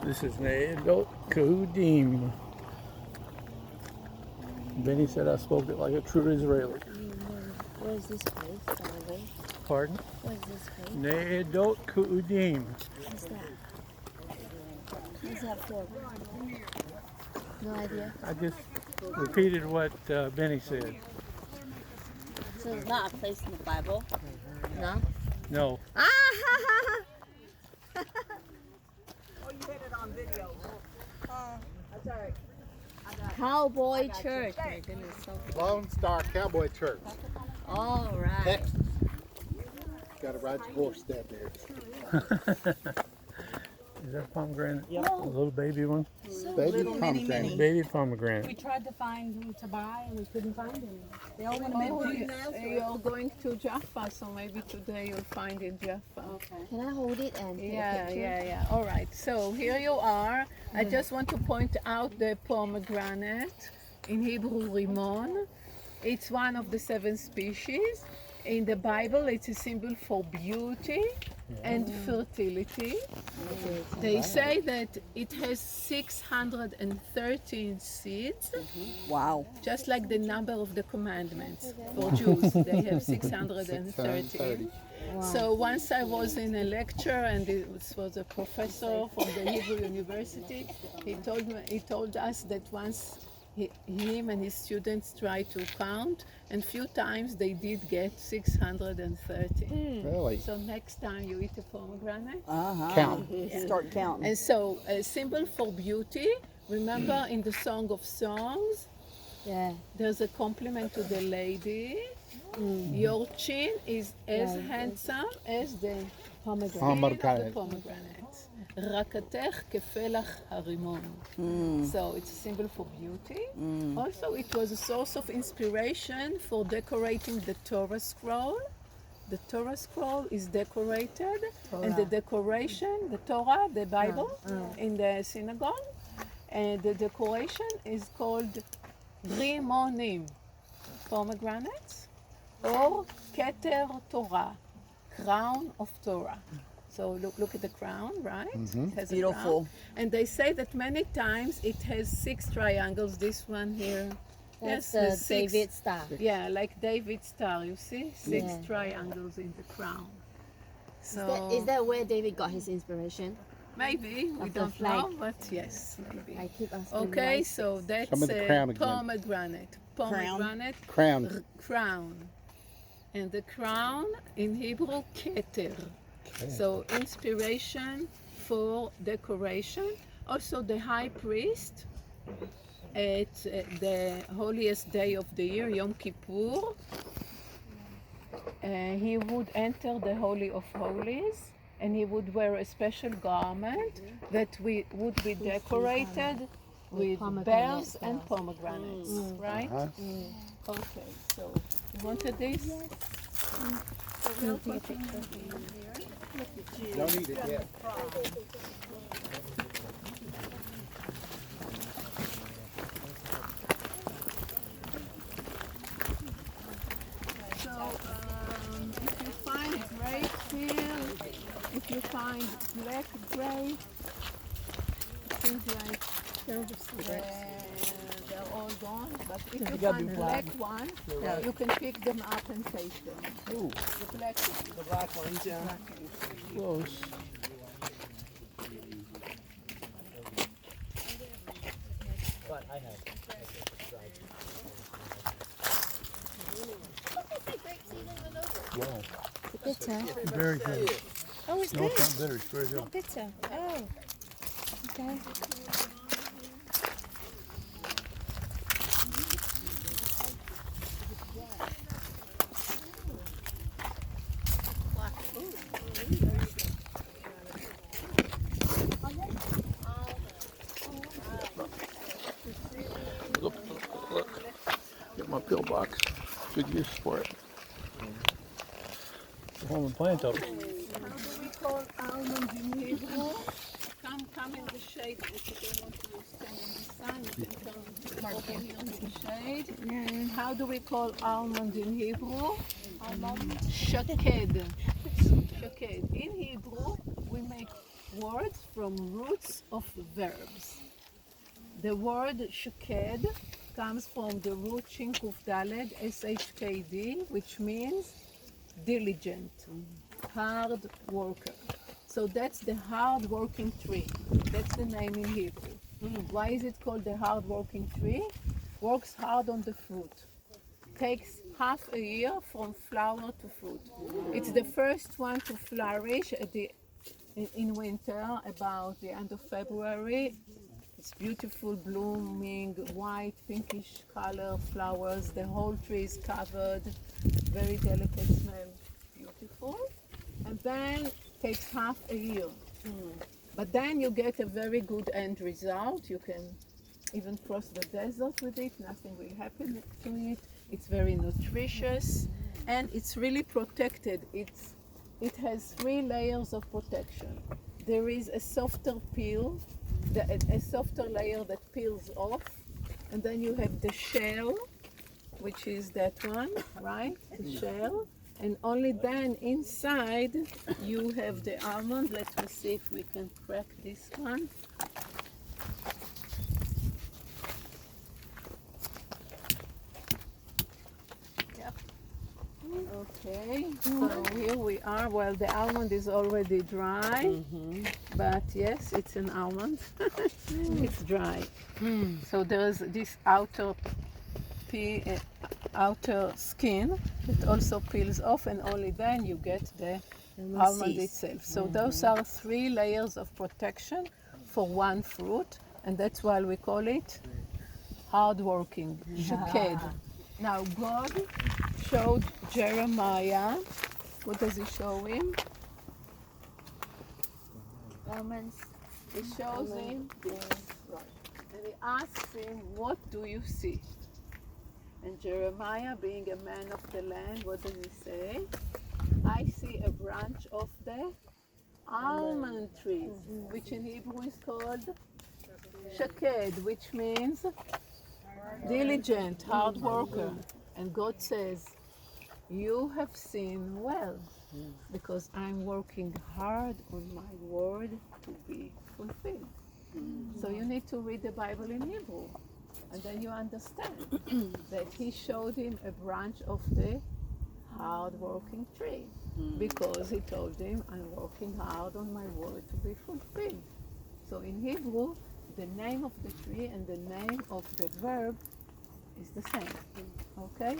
This is Neot Kedumin. Benny said I spoke it like a true Israeli. Where's this place, by the way? Pardon? Where's this place? Neot Kedumin. What's that? What's that for? No idea. I just repeated what Benny said. So it's not a place in the Bible? No? No. Ah! Oh, you had it on video. That's all right. Cowboy church. My goodness. So... Lone Star Cowboy Church, All right. Texas. Got to ride your horse down there. Is that pomegranate? Yep. A little baby one? Baby little mini, pomegranate. mini. Baby We pomegranate. tried to find them to buy and we couldn't find any. They all went Oh, to you're going to Jaffa, so maybe today you'll find in Jaffa. Okay. Can I hold it and take a Yeah, picture? yeah. All right. So here you are. I just want to point out the pomegranate, in Hebrew rimon. It's one of the 7 species. In the Bible, it's a symbol for beauty and fertility. They say that it has 613 seeds, Wow. just like the number of the commandments. For Jews, they have 613. So once I was in a lecture, and it was a professor from the Hebrew University. He told us that once him and his students tried to count, and few times they did get 630. Really? So next time you eat a pomegranate, Count. Start counting. and so a symbol for beauty. Remember in the Song of Songs, Yeah. there's a compliment to the lady. Your chin is as handsome as the Pomegranate. skin of the Pomegranate. pomegranate. Rakatech כפלח הרימון. So it's a symbol for beauty. Also, it was a source of inspiration for decorating the Torah scroll. The Torah scroll is decorated, and the decoration, the Torah, the Bible, in the synagogue, and the decoration is called rimonim, pomegranates, or keter Torah, crown of Torah. So look at the crown, right? It has a Beautiful. crown. And they say that many times it has 6 triangles. This one here. That's the the 6. David star. Yeah, like David's star, you see? 6 Yeah. triangles in the crown. So Is that where David got his inspiration? maybe, we Of the don't flag. know, but yes, maybe. I keep asking. Okay, why so that's Show me the crown again. pomegranate. Pomegranate, Crown. crown. And the crown in Hebrew, keter. So inspiration for decoration. Also the high priest at the holiest day of the year, Yom Kippur, he would enter the Holy of Holies, and he would wear a special garment that would be decorated with bells and pomegranates, right? Okay, so you wanted this? Don't eat it yet. So if you find grapes here, if you find black grape, seems like they're all gone. But if you find black one, you can pick them up and taste them. Ooh. The black one. The black ones, yeah. Close. Wow. Bitter. Very good. Oh, it's No, good. it's not bitter. It's very good. Not bitter. Oh. Okay. Look. Get my pill box. Good use for it. The home and plant up. How do we call almond in Hebrew? Come in the shade if you don't want to stand in the sun. You can come over here in the shade. How do we call almond in Hebrew? Shaked. Shaked. In Hebrew, we words from roots of verbs. The word shaked comes from the root shin kuf daled shkd, which means diligent, hard worker. So that's the hard working tree. That's the name in Hebrew. Why is it called the hard working tree? Works hard on the fruit. Takes half a year from flower to fruit. It's the first one to flourish in winter, about the end of February. It's beautiful, blooming, white, pinkish color flowers. The whole tree is covered, very delicate smell, beautiful. And then takes half a year. But then you get a very good end result. You can even cross the desert with it, nothing will happen to it. It's very nutritious and it's really protected. It has 3 layers of protection. There is a softer peel, a softer layer that peels off, and then you have the shell, which is that one, right? The shell. And only then inside you have the almond. Let me see if we can crack this one. Yep. Okay, so here we are. Well, the almond is already dry, but yes, it's an almond. It's dry. So there's this outer skin that also peels off, and only then you get the almond itself. So those are 3 layers of protection for one fruit, and that's why we call it hardworking, shaked. Now God showed Jeremiah, what does he show him? Almonds. He shows him this, right. And he asks him, what do you see? And Jeremiah, being a man of the land, what does he say? I see a branch of the almond trees, which in Hebrew is called shaked, which means diligent, hard worker. And God says, you have seen well, because I'm working hard on my word to be fulfilled. So you need to read the Bible in Hebrew. And then you understand that he showed him a branch of the hard-working tree, because he told him, I'm working hard on my word to be fulfilled. So in Hebrew, the name of the tree and the name of the verb is the same. Okay?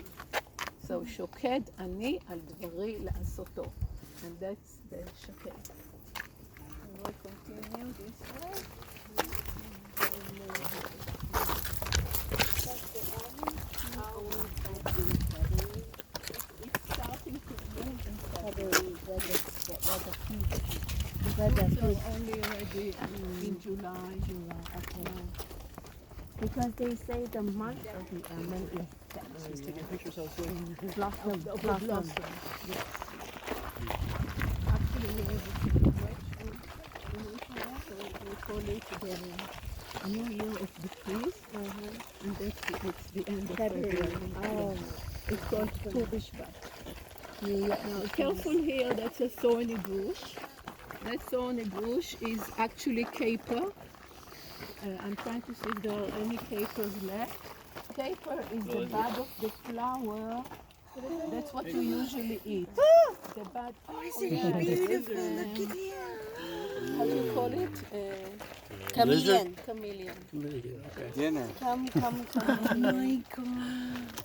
So shoked ani al dvari la'asoto. And that's the shoked. And we'll continue this way. It's starting to move and so only ready in July. Because they say the month of the almond is He's taking pictures of it. blossom. Blossom. Yes. Actually, we have a celebration in Israel, so we call it the New Year of the Trees, and it's the end of February. Oh, It's called Tu B'Shvat. Now, careful here, that's a thorny bush. That thorny bush is actually caper. I'm trying to see if there are any capers left. Caper is the bud of the flower. That's what you usually eat. The bud. Oh, yeah. Beautiful. Look at here. How do you call it? chameleon. Chameleon. Dinner. Come. Oh my God.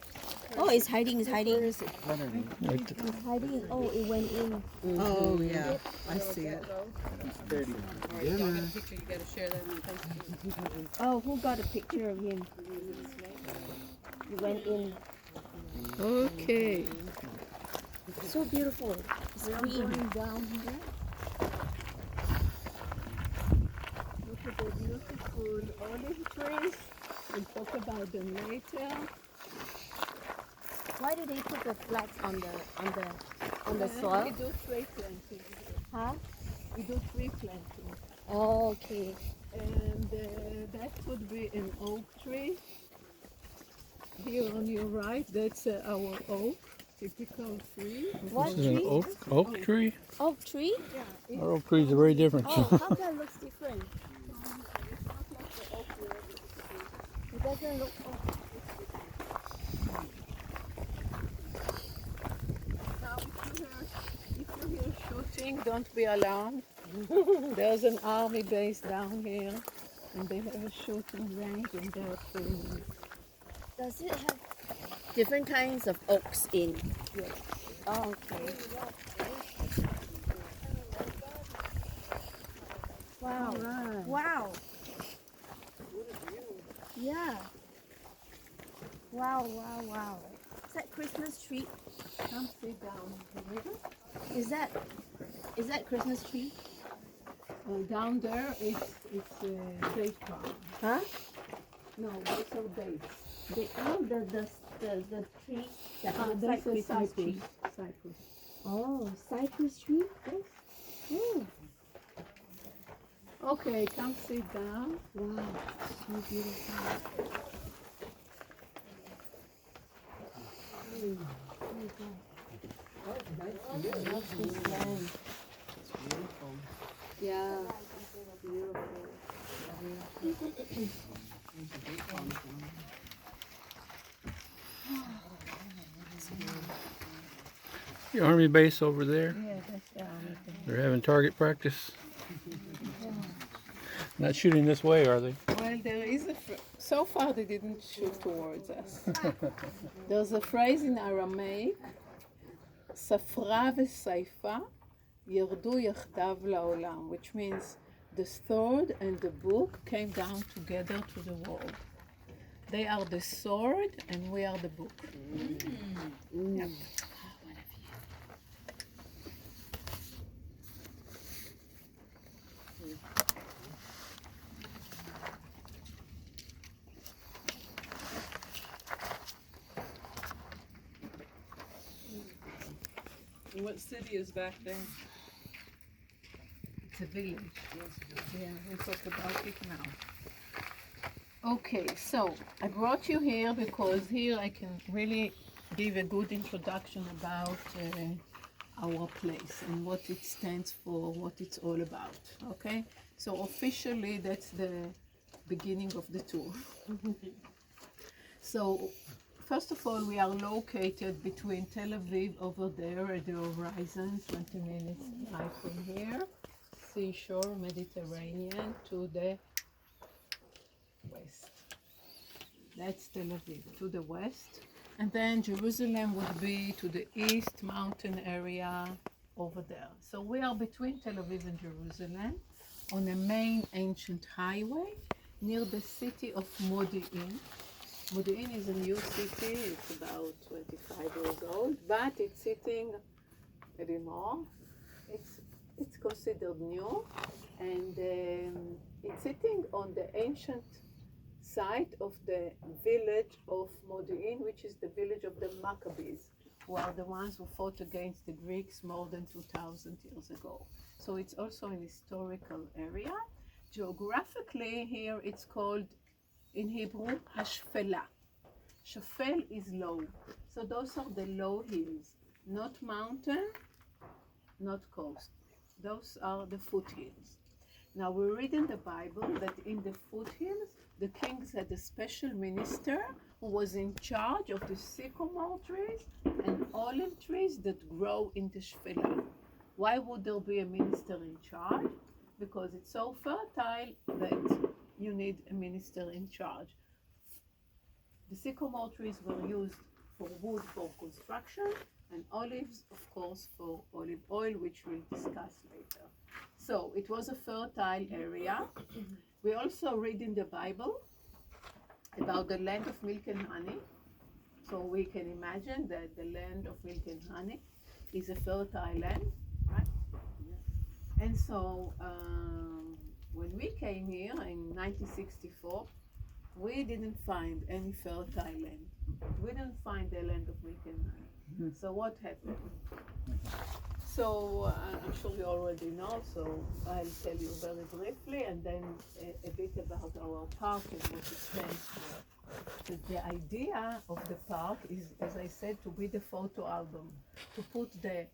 Oh, it's hiding. It's hiding. It's hiding. Oh, it went in. Oh, yeah. I see it. Oh, who got a picture of him? It went in. Okay. So beautiful. It's We are green. going down here. Look at the beautiful olive trees. We'll talk about them later. Why do they put the flags on the We soil? do tree planting. Huh? We do tree planting. Oh, okay. And that would be an oak tree. Here on your right, that's our oak. typical tree. What This is an tree? oak tree. Oak tree? Our oak trees are very different. Oh, how that looks different? It doesn't look. Oh. Now, if you hear shooting, don't be alarmed. There's an army base down here, and they have a shooting range, and they're filming. Does it have different kinds of oaks in? Yes. Oh, okay. Wow. Right. Wow. Yeah. Wow, wow, wow. Is that Christmas tree? Come sit down. Is that Christmas tree? Down there, it's date palm. Huh? No, those are dates. The tree that looks That's like a Christmas tree. cypress. Oh, cypress tree? Yes. Oh, Okay, come sit down. wow. So beautiful. Love this land. Yeah. The army base over there. Yeah, that's the army thing. They're having target practice. Not shooting this way, are they? Well, there is so far they didn't shoot towards us. There's a phrase in Aramaic, ספרה וסייפה ירדו יחדיו לעולם, which means the sword and the book came down together to the world. They are the sword and we are the book. Yep. What city is back there? It's a village. Yeah, we'll talk about it now. Okay, so I brought you here because here I can really give a good introduction about our place and what it stands for, what it's all about. Okay, so officially that's the beginning of the tour. So first of all, we are located between Tel Aviv over there at the horizon, 20 minutes drive from here, seashore, Mediterranean, to the west. That's Tel Aviv, to the west. And then Jerusalem would be to the east, mountain area over there. So we are between Tel Aviv and Jerusalem on a main ancient highway near the city of Modi'in. Modi'in is a new city, it's about 25 years old, but it's sitting anymore. It's considered new, and it's sitting on the ancient site of the village of Modi'in, which is the village of the Maccabees, who are the ones who fought against the Greeks more than 2,000 years ago. So it's also an historical area. Geographically, here it's called, in Hebrew, Hashfela. Shafel is low. So those are the low hills, not mountain, not coast. Those are the foothills. Now we read in the Bible that in the foothills, the kings had a special minister who was in charge of the sycamore trees and olive trees that grow in the Shfela. Why would there be a minister in charge? Because it's so fertile that you need a minister in charge. The sycamore trees were used for wood for construction, and olives, of course, for olive oil, which we'll discuss later. So it was a fertile area. We also read in the Bible about the land of milk and honey. So we can imagine that the land of milk and honey is a fertile land, right? And so when we came here in 1964, we didn't find any fertile land. We didn't find the land of milk and honey. So what happened? So I'm sure you already know, so I'll tell you very briefly and then a bit about our park and what it stands for. The idea of the park is, as I said, to be the photo album, to put the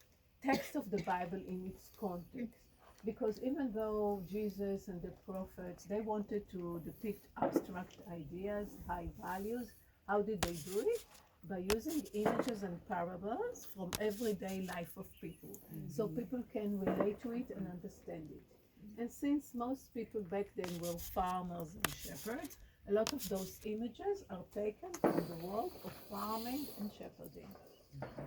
text of the Bible in its context. Because even though Jesus and the prophets, they wanted to depict abstract ideas, high values, how did they do it? By using images and parables from everyday life of people. So people can relate to it and understand it. And since most people back then were farmers and shepherds, a lot of those images are taken from the world of farming and shepherding.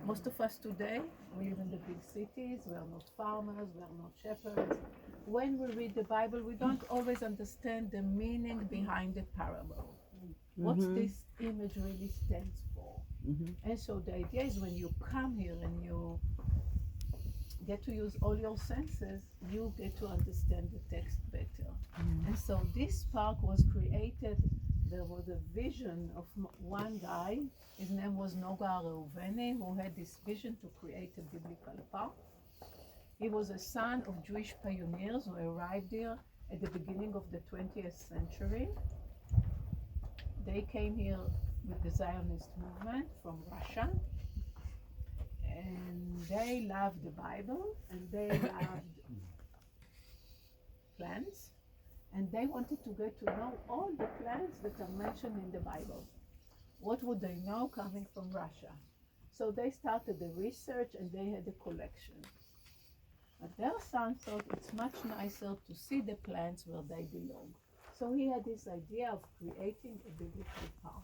Most of us today, we live in the big cities, we are not farmers, we are not shepherds. When we read the Bible, we don't always understand the meaning behind the parable. What this image really stands for. And so the idea is when you come here and you get to use all your senses, you get to understand the text better. And so this park was created, there was a vision of one guy, his name was Noga Reuveni, who had this vision to create a biblical park. He was a son of Jewish pioneers who arrived here at the beginning of the 20th century. They came here with the Zionist movement from Russia. And they loved the Bible, and they loved plants, and they wanted to get to know all the plants that are mentioned in the Bible. What would they know coming from Russia? So they started the research and they had a collection. But their son thought it's much nicer to see the plants where they belong. So he had this idea of creating a biblical park.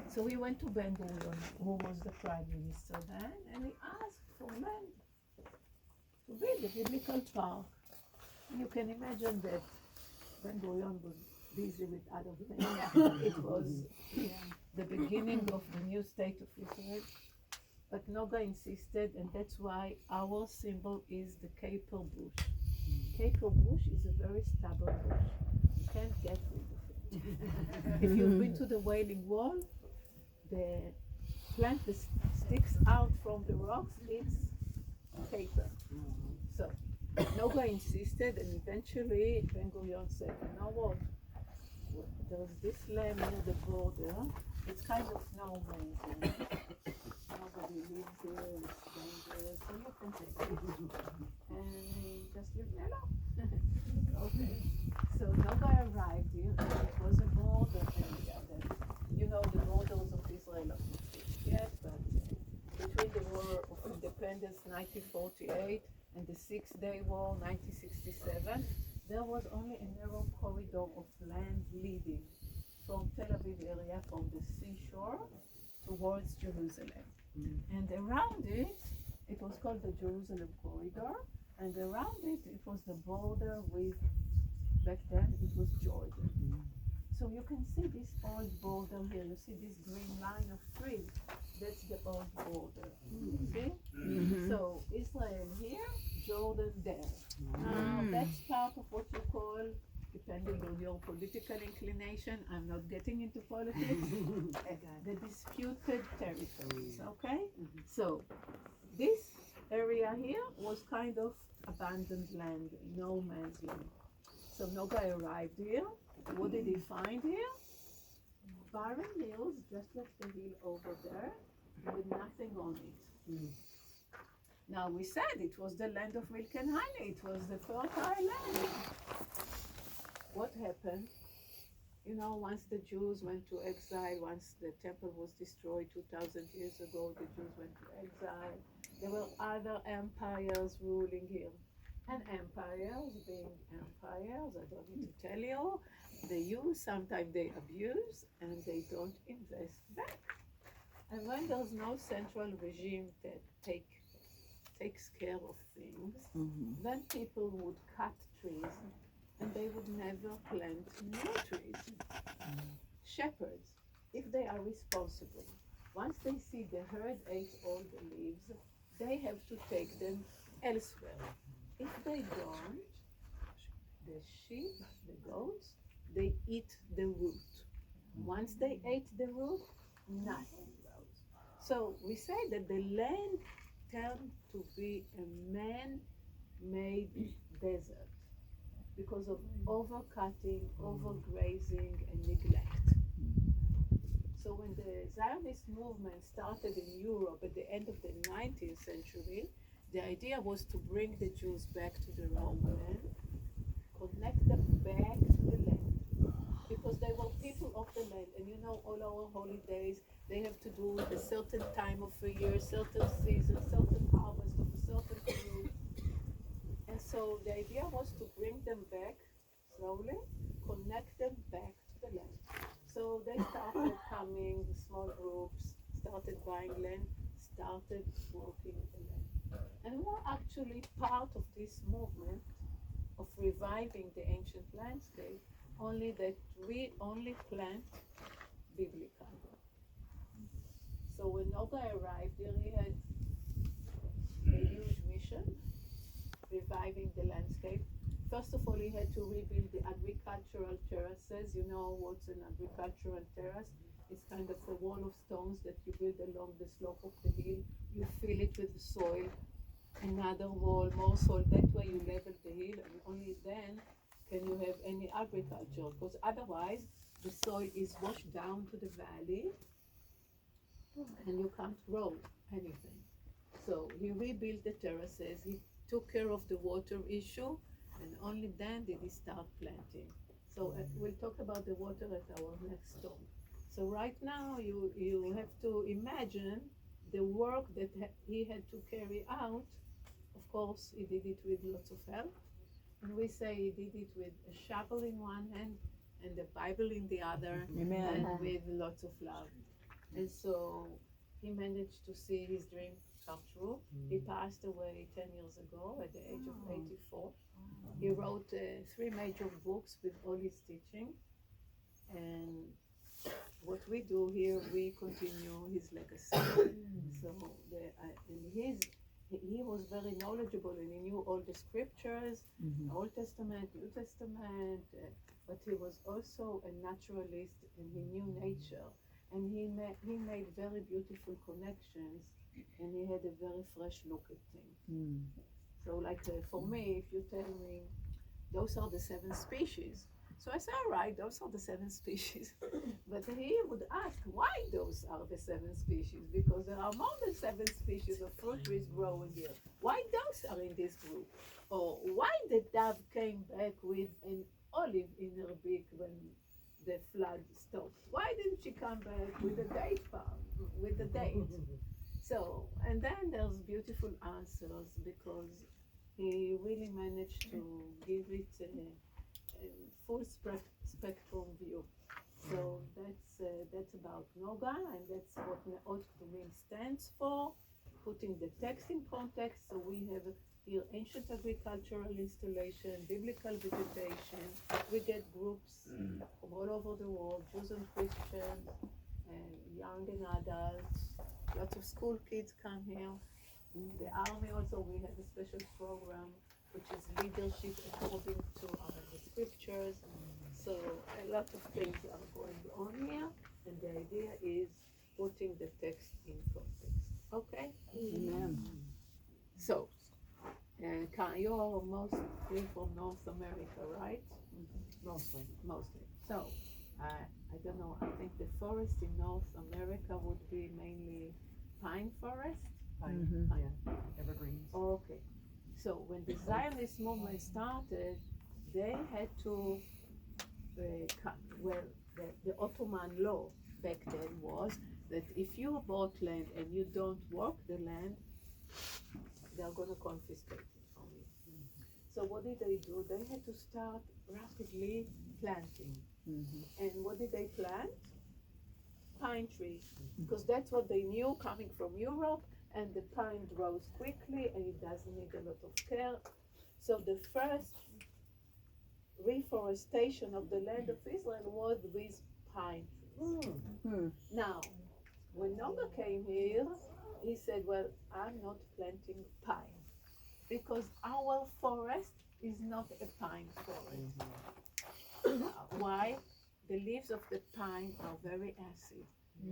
So he went to Ben-Gurion, who was the prime minister then, and he asked for land to build a biblical park. And you can imagine that Ben-Gurion was busy with other things. It was the beginning of the new state of Israel. But Noga insisted, and that's why our symbol is the caper bush. Caper bush is a very stubborn bush. You can't get rid of it. If you've been to the Wailing Wall, the plant that sticks out from the rocks, it's caper. So Noga insisted, and eventually Ben-Gurion said, you know what? There's this land near the border. It's kind of no man's land. Nobody lives here, it's dangerous, so you can take it. And he just leave me alone. Okay. So Noga arrived here, and it was a border area that, you know, the borders of Israel are not fixed yet, but between the War of Independence 1948 and the Six-Day War 1967, there was only a narrow corridor of land leading from Tel Aviv area, from the seashore towards Jerusalem. And around it, it was called the Jerusalem Corridor, and around it, it was the border with, back then, it was Jordan. So you can see this old border here. You see this green line of trees. That's the old border. See? So Israel here, Jordan there. That's part of what you call, depending on your political inclination, I'm not getting into politics, the disputed territories, okay? So this area here was kind of abandoned land, no man's land. So Noga arrived here. What did he find here? Barren hills, just like the hill over there, with nothing on it. Now we said it was the land of milk and honey. It was the fertile land. What happened? You know, once the Jews went to exile, once the temple was destroyed 2,000 years ago, the Jews went to exile. There were other empires ruling here. And empires, being empires, I don't need to tell you, they use, sometimes they abuse, and they don't invest back. And when there's no central regime that takes care of things, then people would cut trees, and they would never plant new trees. Shepherds, if they are responsible, once they see the herd ate all the leaves, they have to take them elsewhere. If they don't, the sheep, the goats, they eat the root. Once they ate the root, nothing grows. So we say that the land turned to be a man-made desert because of overcutting, overgrazing, and neglect. So when the Zionist movement started in Europe at the end of the 19th century, the idea was to bring the Jews back to their homeland, connect them back to the land, because they were people of the land. And you know, all our holidays, they have to do with a certain time of the year, certain season, certain harvest of a certain fruit. And so the idea was to bring them back slowly, connect them back to the land. So they started coming, the small groups, started buying land, started working the land. And we were actually part of this movement of reviving the ancient landscape, only that we only plant biblical. So when Noga arrived here, he had a huge mission, reviving the landscape. First of all, he had to rebuild the agricultural terraces. You know what's an agricultural terrace? It's kind of a wall of stones that you build along the slope of the hill. You fill it with the soil. Another wall, more soil. That way you level the hill, and only then can you have any agriculture. Because otherwise, the soil is washed down to the valley, and you can't grow anything. So he rebuilt the terraces. He took care of the water issue, and only then did he start planting. So we'll talk about the water at our next talk. So right now you have to imagine the work that he had to carry out. Of course, he did it with lots of help. And we say he did it with a shovel in one hand and the Bible in the other, Amen. and with lots of love. And so he managed to see his dream come true. He passed away 10 years ago at the age of 84. He wrote 3 major books with all his teaching. And what we do here, we continue his legacy. So he was very knowledgeable, and he knew all the scriptures, Old Testament, New Testament, but he was also a naturalist, and he knew nature. And he made very beautiful connections, and he had a very fresh look at things. So like for me, if you tell me, those are the 7 species. So I say, all right, those are the 7 species. But he would ask why those are the 7 species, because there are more than 7 species of fruit trees growing here. Why those are in this group? Or why the dove came back with an olive in her beak when the flood stopped? Why didn't she come back with a date palm, with a date? So, and then there's beautiful answers, because he really managed to give it a full spectrum view. So that's about Noga, and that's what Neot stands for, putting the text in context. So we have here ancient agricultural installation, biblical vegetation. We get groups from all over the world, Jews and Christians, and young and adults. Lots of school kids come here. The army also, we have a special program which is leadership according to the scriptures. So a lot of things are going on here, and the idea is putting the text in context. Okay? Amen. So, you're mostly from North America, right? Mostly. Mostly. So, I don't know, I think the forest in North America would be mainly pine forest. Pine, yeah, evergreens. Okay. So when the Zionist movement started, they had to cut. Well, the Ottoman law back then was that if you bought land and you don't work the land, they're going to confiscate it from you. So what did they do? They had to start rapidly planting. And what did they plant? Pine trees, because that's what they knew coming from Europe. And the pine grows quickly, and it doesn't need a lot of care. So the first reforestation of the land of Israel was with pine trees. Now, when Noga came here, he said, well, I'm not planting pine, because our forest is not a pine forest. Why? The leaves of the pine are very acid.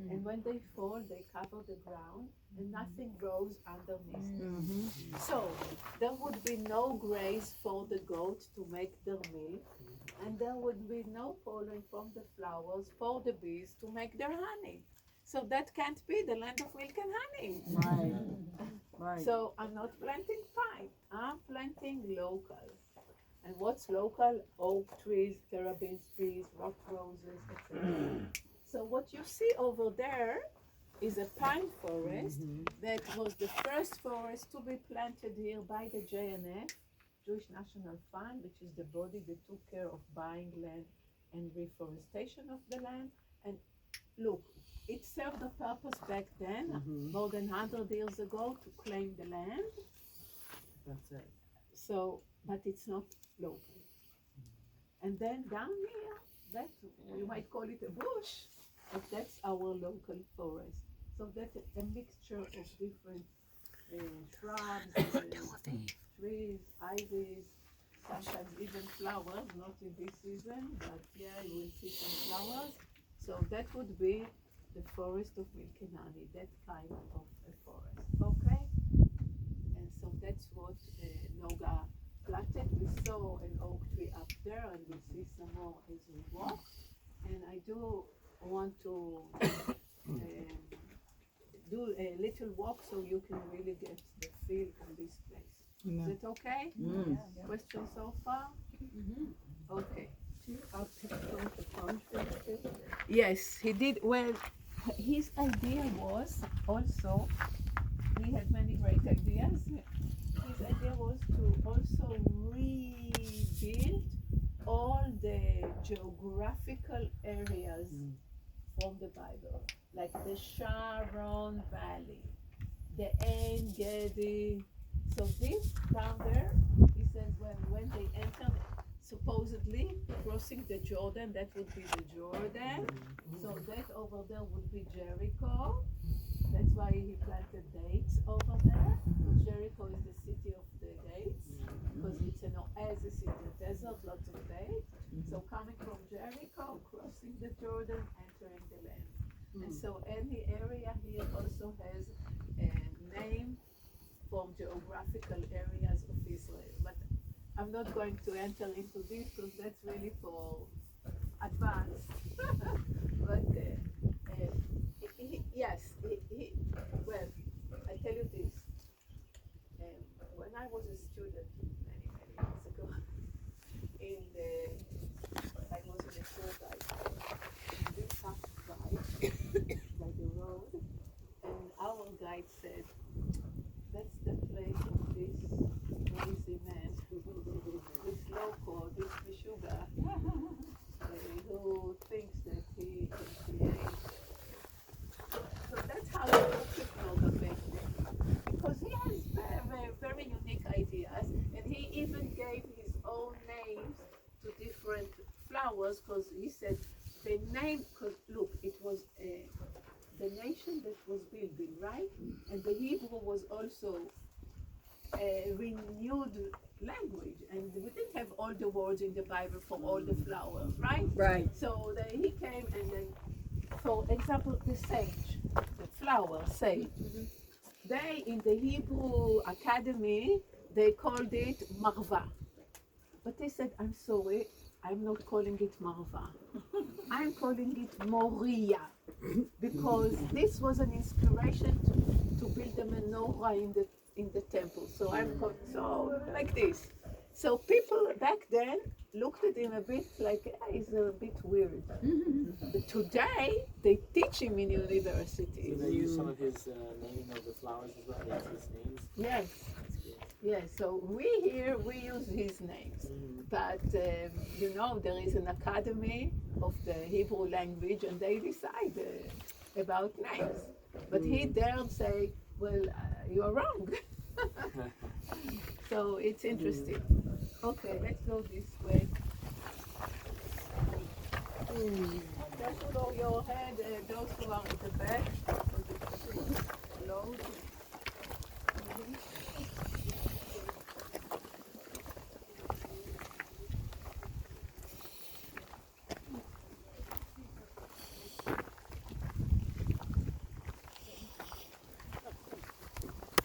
And when they fall, they cover the ground and nothing grows underneath. So there would be no graze for the goats to make their milk, and there would be no pollen from the flowers for the bees to make their honey. So that can't be the land of milk and honey. Right. Right. So I'm not planting pine, I'm planting local. And what's local? Oak trees, terebinth trees, rock roses, etc. So what you see over there is a pine forest that was the first forest to be planted here by the JNF, Jewish National Fund, which is the body that took care of buying land and reforestation of the land. And look, it served a purpose back then, more than 100 years ago, to claim the land. That's it. So, but it's not local. And then down here, that you might call it a bush, but that's our local forest. So that's a mixture of different shrubs, trees, ivies, sometimes even flowers, not in this season, but yeah, you will see some flowers. So that would be the forest of milk and honey, that kind of a forest, okay? And so that's what Noga planted. We saw an oak tree up there, and we'll see some more as we walk. And I do want to do a little walk so you can really get the feel of this place. Is it okay? Questions so far? Okay. Yes, he did. Well, his idea was also, he had many great ideas. His idea was to also rebuild all the geographical areas from the Bible, like the Sharon Valley, the En Gedi. So this down there, he says, when they entered, supposedly crossing the Jordan, that would be the Jordan. So that over there would be Jericho. That's why he planted dates over there. Jericho is the city of the dates, because it's an oasis in the desert, lots of dates. So coming from Jericho, crossing the Jordan, entering the land. And so any area here also has a name from geographical areas of Israel. But I'm not going to enter into this because that's really for advanced. But well, I tell you this. When I was a student many years ago, I was in a tour guide. We passed by the road, and our guide said, "That's the place of this crazy man, this loco, this Meshuga, who thinks that he can create." So that's how I looked at Noga back then, because he has very unique ideas, and he even gave his own names to different flowers, because he said the name, because look, it was the nation that was building, right? And the Hebrew was also a renewed language, and we didn't have all the words in the Bible for all the flowers, right? Right. So he came, and then, for example, the sage, the flower sage, they in the Hebrew Academy, they called it marva. But they said, I'm sorry, I'm not calling it marva. I'm calling it Moria, because this was an inspiration to build the menorah in the temple. So I'm called, so like this. So people back then looked at him a bit like, he's a bit weird. But today, they teach him in universities. So they use some of his naming of the flowers as well, like his names? Yes. Yes, so we use his names. But, you know, there is an academy of the Hebrew language, and they decide about names. But he dared say, well, you're wrong. So it's interesting. Okay, let's go this way. Careful of your head, those who are in the back, because it's low.